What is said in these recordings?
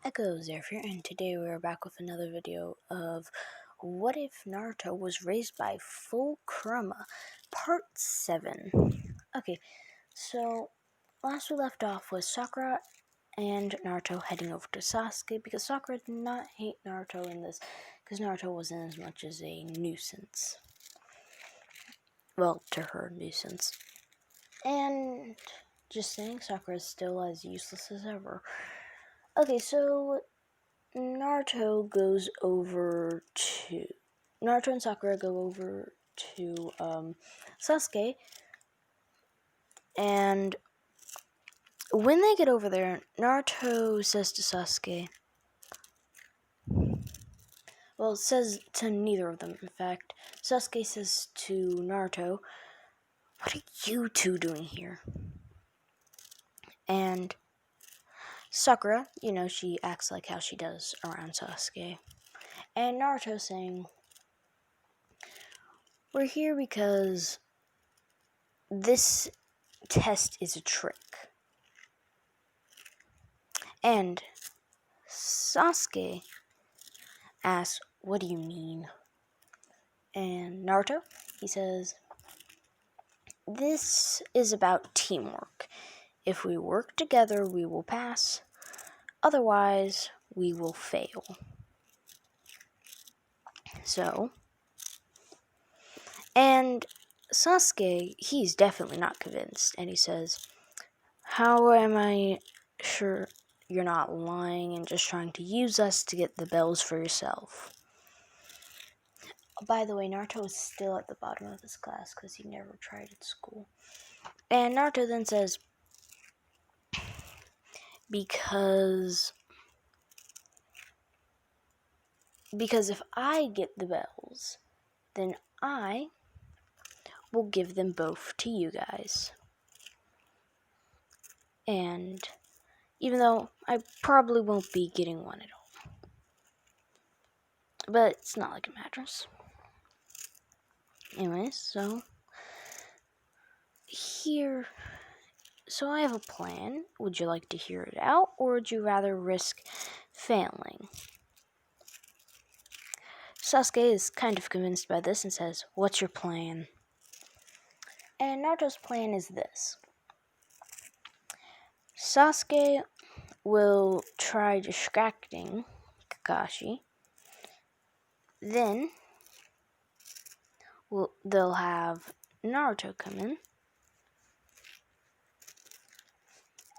Echo Zephyr, and today we're back with another video of What If Naruto Was Raised by Full Kurama, Part 7. Okay, so last we left off was Sakura and Naruto heading over to Sasuke, because Sakura did not hate Naruto in this, because Naruto wasn't as much as a nuisance. Well, to her, nuisance. And just saying, Sakura is still as useless as ever. Okay, so Naruto and Sakura go over to Sasuke, and when they get over there, Naruto says to Sasuke, well, it says to neither of them, in fact. Sasuke says to Naruto, "What are you two doing here?" And Sakura, she acts like how she does around Sasuke. And Naruto saying, "We're here because this test is a trick." And Sasuke asks, "What do you mean?" And Naruto, he says, "This is about teamwork. If we work together, we will pass. Otherwise, we will fail." So, and Sasuke, he's definitely not convinced. And he says, "How am I sure you're not lying and just trying to use us to get the bells for yourself?" By the way, Naruto is still at the bottom of his class because he never tried at school. And Naruto then says, because if I get the bells, then I will give them both to you guys. And even though I probably won't be getting one at all. But it's not like it matters. Anyways, so I have a plan. Would you like to hear it out, or would you rather risk failing? Sasuke is kind of convinced by this and says, "What's your plan?" And Naruto's plan is this. Sasuke will try distracting Kakashi. Then they'll have Naruto come in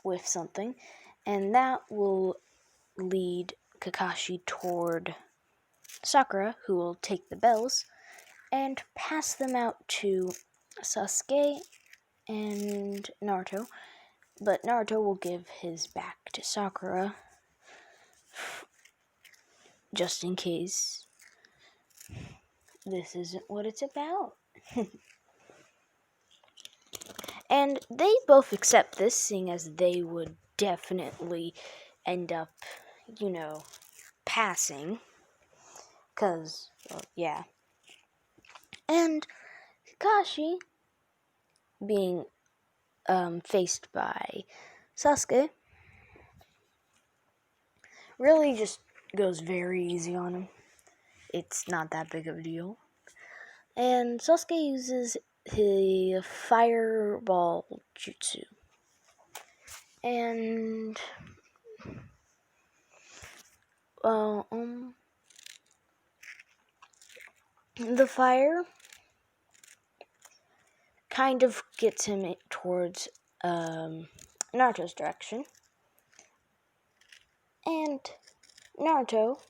with something, and that will lead Kakashi toward Sakura, who will take the bells and pass them out to Sasuke and Naruto. But Naruto will give his back to Sakura, just in case this isn't what it's about. And they both accept this, seeing as they would definitely end up, passing. Because, well, yeah. And Kakashi, being faced by Sasuke, really just goes very easy on him. It's not that big of a deal. And Sasuke uses his fireball jutsu. And, the fire kind of gets him towards Naruto's direction. And Naruto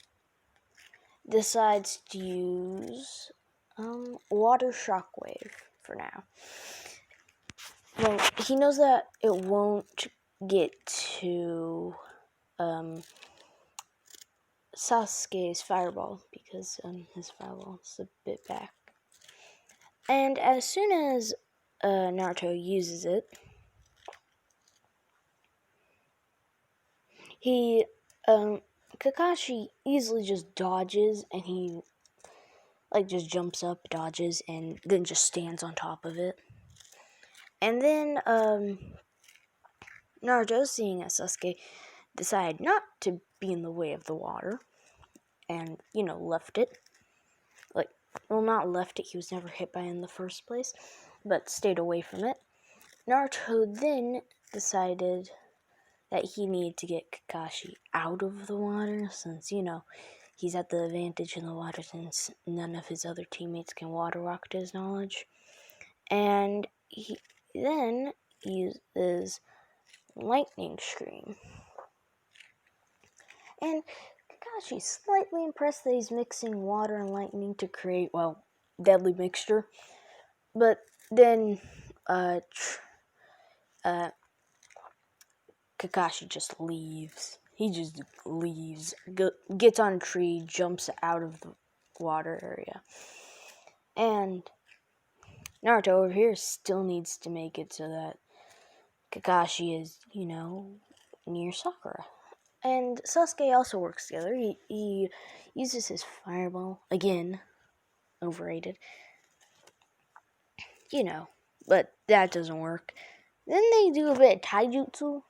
decides to use water shockwave for now. Well, he knows that it won't get to Sasuke's fireball because his fireball is a bit back. And as soon as Naruto uses it, Kakashi easily just dodges, and he just jumps up, dodges, and then just stands on top of it. And then Naruto, seeing as Sasuke decided not to be in the way of the water and, left it. Not left it, he was never hit by it in the first place, but stayed away from it. Naruto then decided that he needed to get Kakashi out of the water since, he's at the advantage in the water since none of his other teammates can water walk to his knowledge. And he then uses Lightning Scream. And Kakashi's slightly impressed that he's mixing water and lightning to create, deadly mixture. But then, Kakashi just leaves. He just leaves, gets on a tree, jumps out of the water area. And Naruto over here still needs to make it so that Kakashi is, near Sakura. And Sasuke also works together. He uses his fireball, again, overrated. But that doesn't work. Then they do a bit of taijutsu.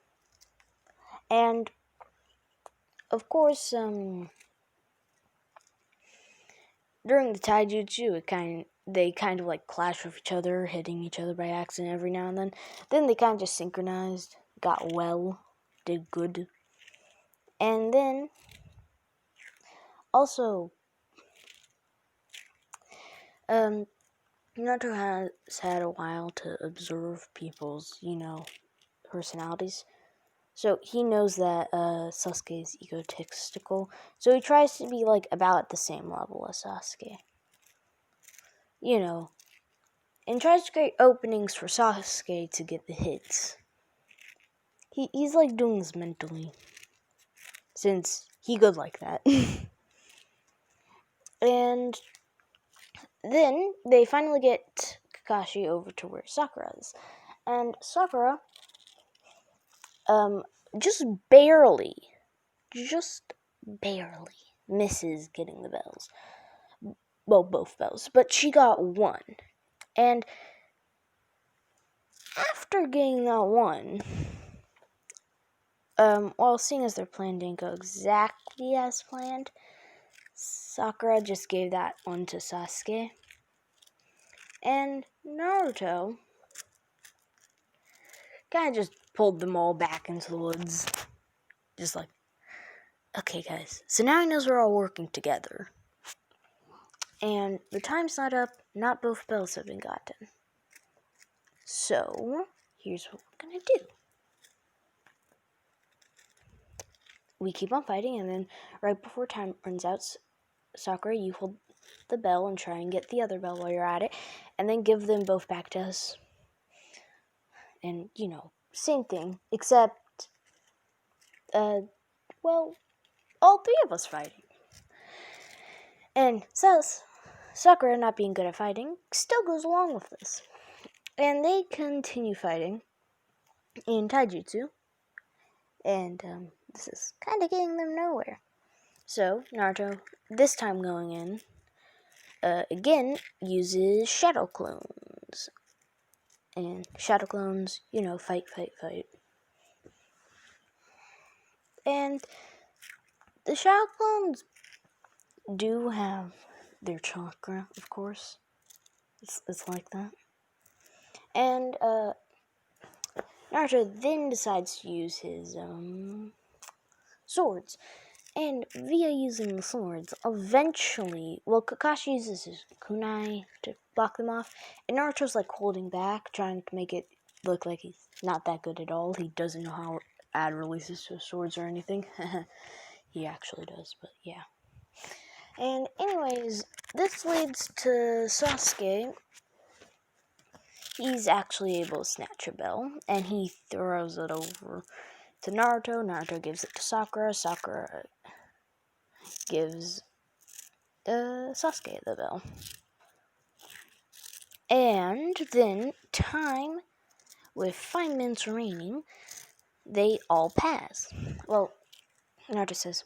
And, of course, during the taijutsu, they kind of like clash with each other, hitting each other by accident every now and then. Then they kind of just synchronized, got well, did good. And then, also, Naruto has had a while to observe people's, personalities. So he knows that Sasuke is egotistical. So he tries to be about at the same level as Sasuke. And tries to create openings for Sasuke to get the hits. He's doing this mentally. Since he good like that. And then they finally get Kakashi over to where Sakura is. And Sakura just barely misses getting the bells. Well, both bells. But she got one. And after getting that one, seeing as their plan didn't go exactly as planned, Sakura just gave that one to Sasuke. And Naruto kind of just pulled them all back into the woods. Just okay guys, so now he knows we're all working together. And the time's not up, not both bells have been gotten. So, here's what we're gonna do. We keep on fighting, and then right before time runs out, Sakura, you hold the bell and try and get the other bell while you're at it, and then give them both back to us. And, same thing, except, all three of us fighting. And Sakura, not being good at fighting, still goes along with this. And they continue fighting in taijutsu, and this is kind of getting them nowhere. So, Naruto, this time going in, again, uses Shadow Clones. And Shadow Clones, fight. And the Shadow Clones do have their chakra, of course. It's like that. And, Naruto then decides to use his, swords. And via using the swords, eventually, Kakashi uses his kunai to block them off, and Naruto's holding back, trying to make it look like he's not that good at all. He doesn't know how to add releases to his swords or anything. He actually does, but yeah. And anyways, this leads to Sasuke. He's actually able to snatch a bell, and he throws it over to Naruto. Naruto gives it to Sakura. Sakura gives Sasuke the bell. And then, time, with 5 minutes remaining, they all pass. Naruto says,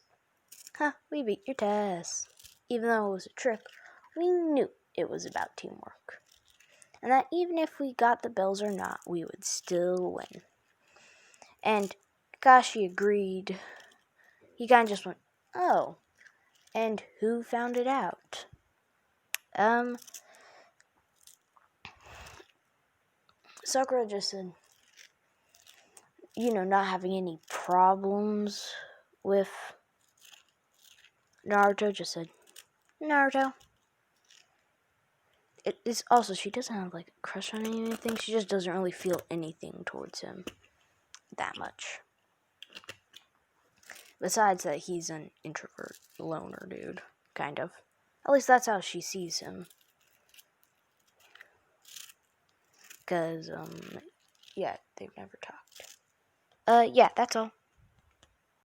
we beat your test. Even though it was a trick, we knew it was about teamwork. And that even if we got the bells or not, we would still win. And Kakashi agreed he kind of just went, oh, and who found it out? Sakura just said, not having any problems with Naruto, just said, Naruto. It's also, she doesn't have like a crush on anything, she just doesn't really feel anything towards him that much. Besides that, he's an introvert, loner dude, kind of. At least that's how she sees him. Because, yeah, they've never talked. Yeah, that's all.